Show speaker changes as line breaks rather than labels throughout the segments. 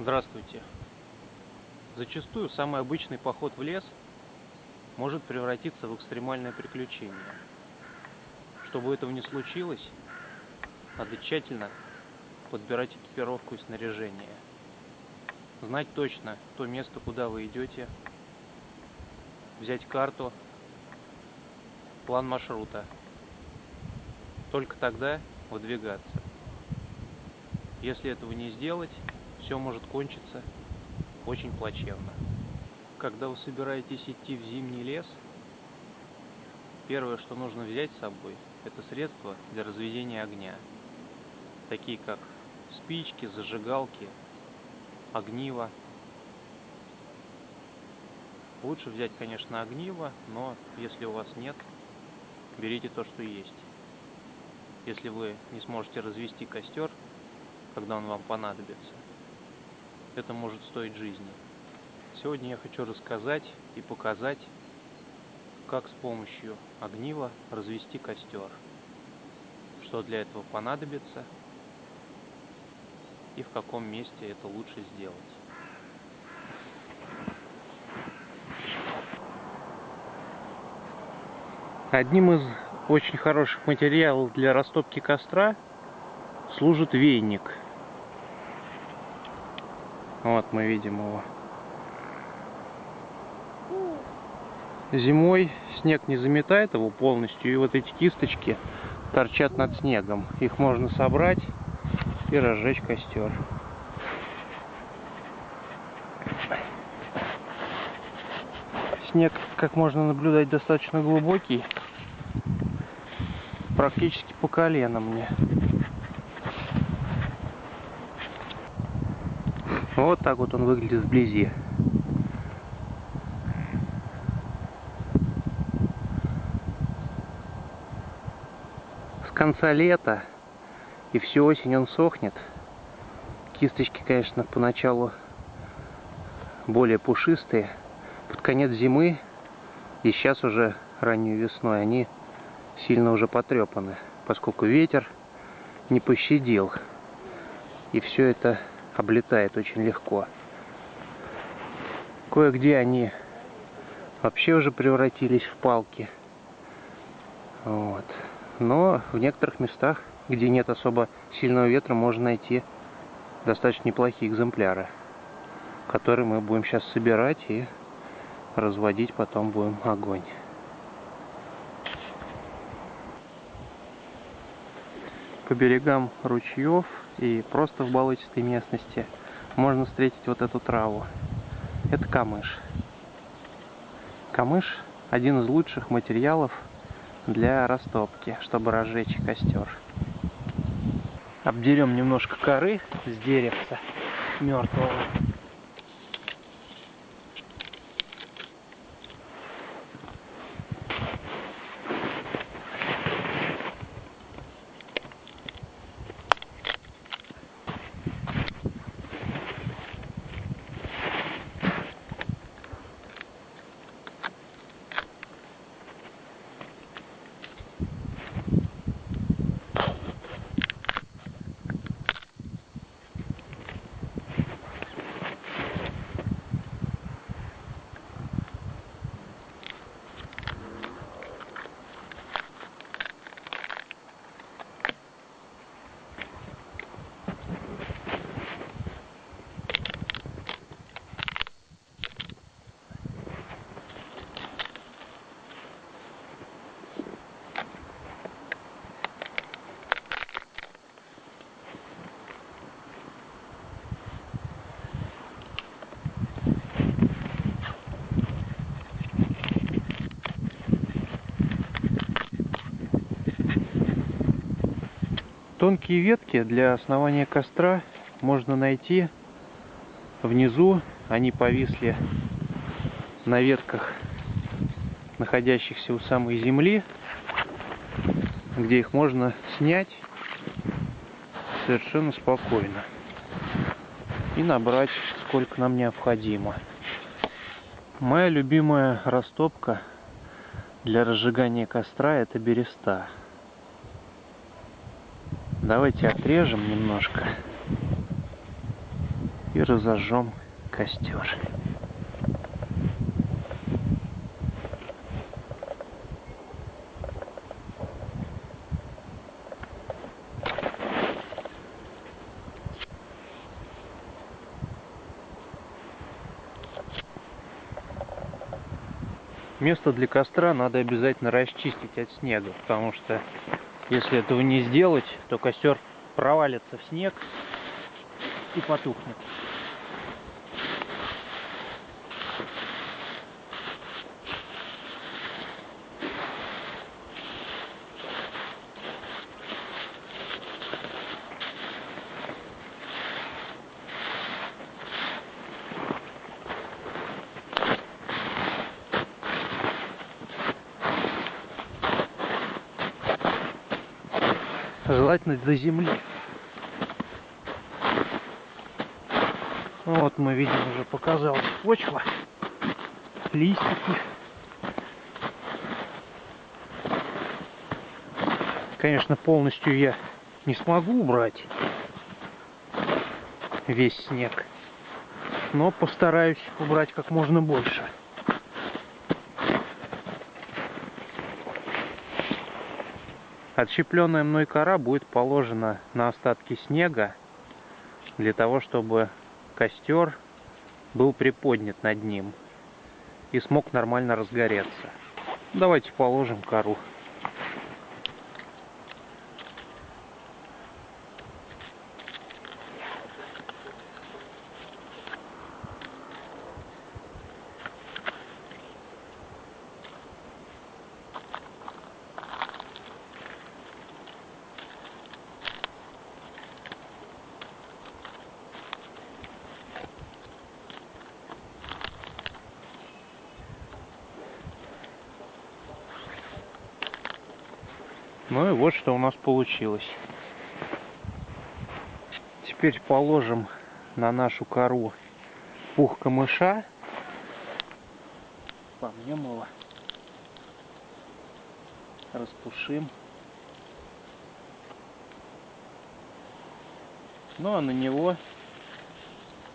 Здравствуйте. Зачастую самый обычный поход в лес может превратиться в экстремальное приключение. Чтобы этого не случилось, надо тщательно подбирать экипировку и снаряжение. Знать точно то место, куда вы идете, взять карту, план маршрута. Только тогда выдвигаться. Если этого не сделать, все может кончиться очень плачевно. Когда вы собираетесь идти в зимний лес, первое, что нужно взять с собой, это средства для разведения огня, такие как спички, зажигалки, огниво. Лучше взять, конечно, огниво, но если у вас нет, берите то, что есть. Если вы не сможете развести костер, когда он вам понадобится, это может стоить жизни. Сегодня я хочу рассказать и показать, как с помощью огнива развести костер, что для этого понадобится и в каком месте это лучше сделать. Одним из очень хороших материалов для растопки костра служит веник. Вот мы видим его. Зимой снег не заметает его полностью, и вот эти кисточки торчат над снегом. Их можно собрать и разжечь костер. Снег, как можно наблюдать, достаточно глубокий, практически по колено мне. Вот так вот он выглядит вблизи. С конца лета и всю осень он сохнет. Кисточки, конечно, поначалу более пушистые. Под конец зимы и сейчас уже ранней весной они сильно уже потрепаны, поскольку ветер не пощадил. И все это облетает очень легко. Кое-где они вообще уже превратились в палки. Вот. Но в некоторых местах, где нет особо сильного ветра, можно найти достаточно неплохие экземпляры, которые мы будем сейчас собирать и разводить потом будем огонь. По берегам ручьев и просто в болотистой местности можно встретить вот эту траву. Это камыш. Камыш – один из лучших материалов для растопки, чтобы разжечь костер. Обдерем немножко коры с деревца мертвого. Тонкие ветки для основания костра можно найти внизу. Они повисли на ветках, находящихся у самой земли, где их можно снять совершенно спокойно и набрать сколько нам необходимо. Моя любимая растопка для разжигания костра — это береста. Давайте отрежем немножко и и разожжем костер. Место для костра надо обязательно расчистить от снега, потому что если этого не сделать, то костер провалится в снег и потухнет. Желательно до земли. Ну, вот мы видим, уже показалась почва, листики. Конечно, полностью я не смогу убрать весь снег, но постараюсь убрать как можно больше. Отщепленная мной кора будет положена на остатки снега для того, чтобы костер был приподнят над ним и смог нормально разгореться. Давайте положим кору. Ну и вот что у нас получилось. Теперь положим на нашу кору пух камыша. Помнем его. Распушим. Ну а на него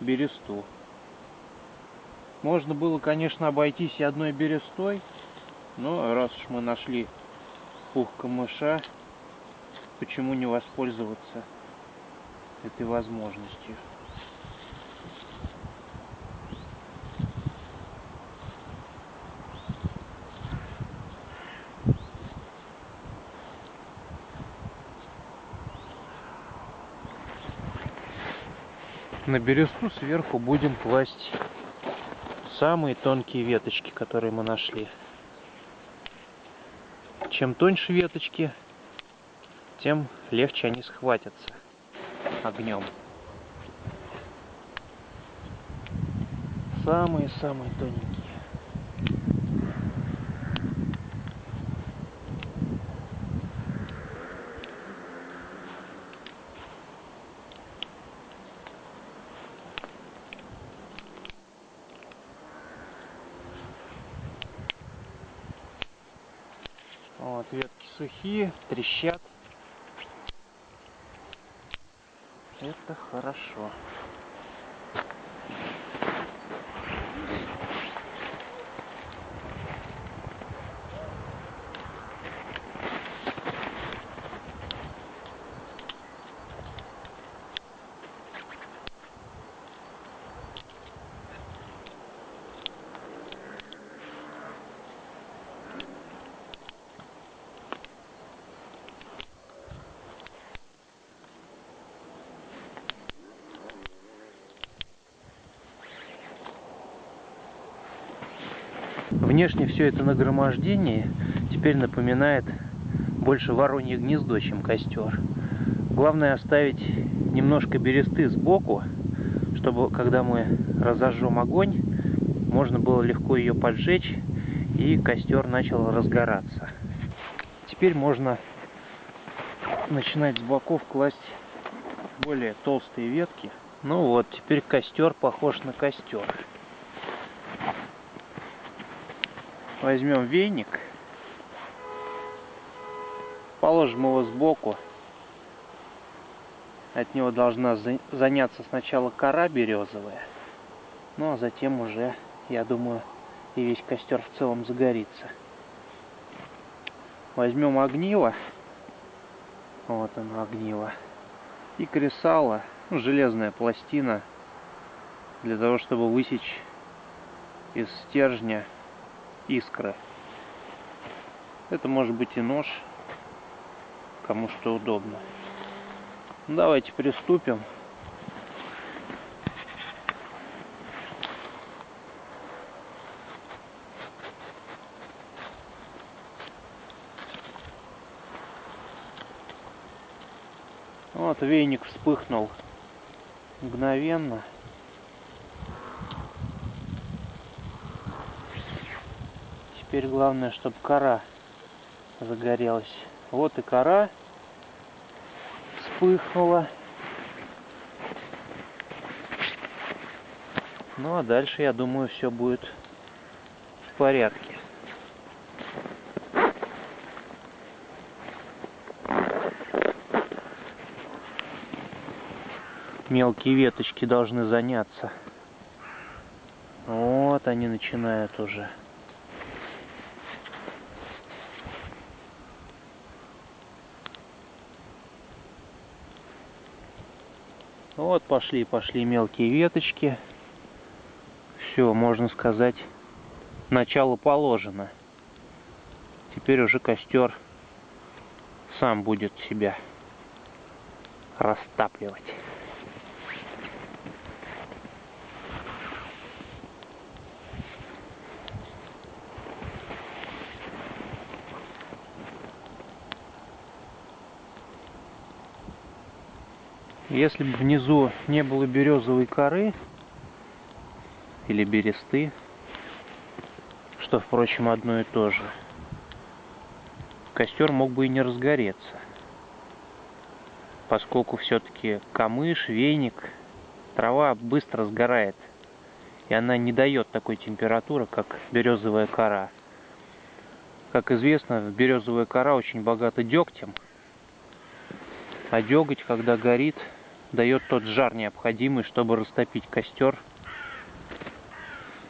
бересту. Можно было, конечно, обойтись и одной берестой, но раз уж мы нашли пух камыша, почему не воспользоваться этой возможностью? На бересту сверху будем класть самые тонкие веточки, которые мы нашли. Чем тоньше веточки, тем легче они схватятся огнем. Самые-самые тоненькие. Вот, ветки сухие, трещат. Это хорошо. Внешне все это нагромождение теперь напоминает больше воронье гнездо, чем костер. Главное оставить немножко бересты сбоку, чтобы когда мы разожжем огонь, можно было легко ее поджечь и костер начал разгораться. Теперь можно начинать с боков класть более толстые ветки. Ну вот, теперь костер похож на костер. Возьмем веник, положим его сбоку От него должна заняться сначала кора березовая, ну а затем уже, я думаю, и весь костер в целом загорится. Возьмем огниво, вот оно огниво, и кресало, ну, железная пластина, для того, чтобы высечь из стержня искры. Это может быть и нож, кому что удобно. Давайте приступим. Вот веник вспыхнул мгновенно. Теперь главное, чтобы кора загорелась. Вот и кора вспыхнула. Ну а дальше, я думаю, все будет в порядке. Мелкие веточки должны заняться. Вот они начинают уже. Вот пошли мелкие веточки. Все, можно сказать, начало положено. Теперь уже костер сам будет себя растапливать. Если бы внизу не было березовой коры или бересты, что, впрочем, одно и то же, костер мог бы и не разгореться, поскольку все-таки камыш, веник, трава быстро сгорает, и она не дает такой температуры, как березовая кора. Как известно, березовая кора очень богата дегтем, а деготь, когда горит, дает тот жар необходимый, чтобы растопить костер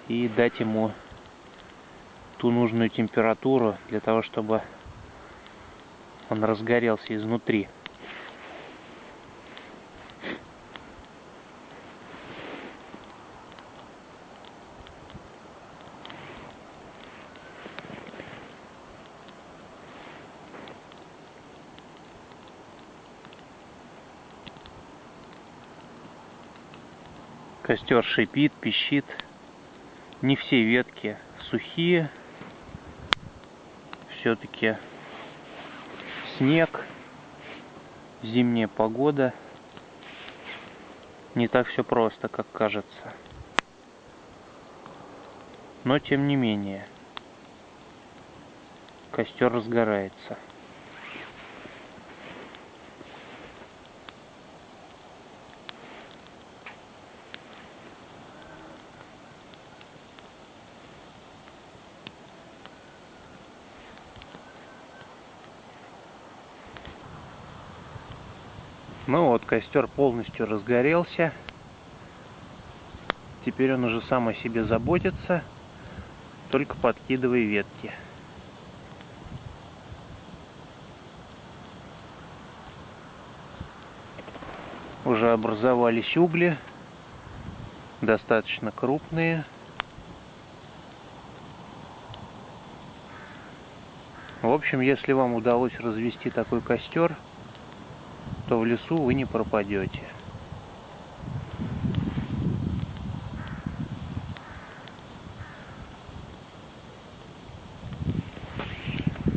и дать ему ту нужную температуру для того, чтобы он разгорелся изнутри. Костер шипит, пищит. Не все ветки сухие. Все-таки снег, зимняя погода. Не так все просто, как кажется. Но тем не менее, костер разгорается. Ну вот, костер полностью разгорелся. Теперь он уже сам о себе заботится, только подкидывая ветки. Уже образовались угли, достаточно крупные. В общем, если вам удалось развести такой костер, то в лесу вы не пропадете.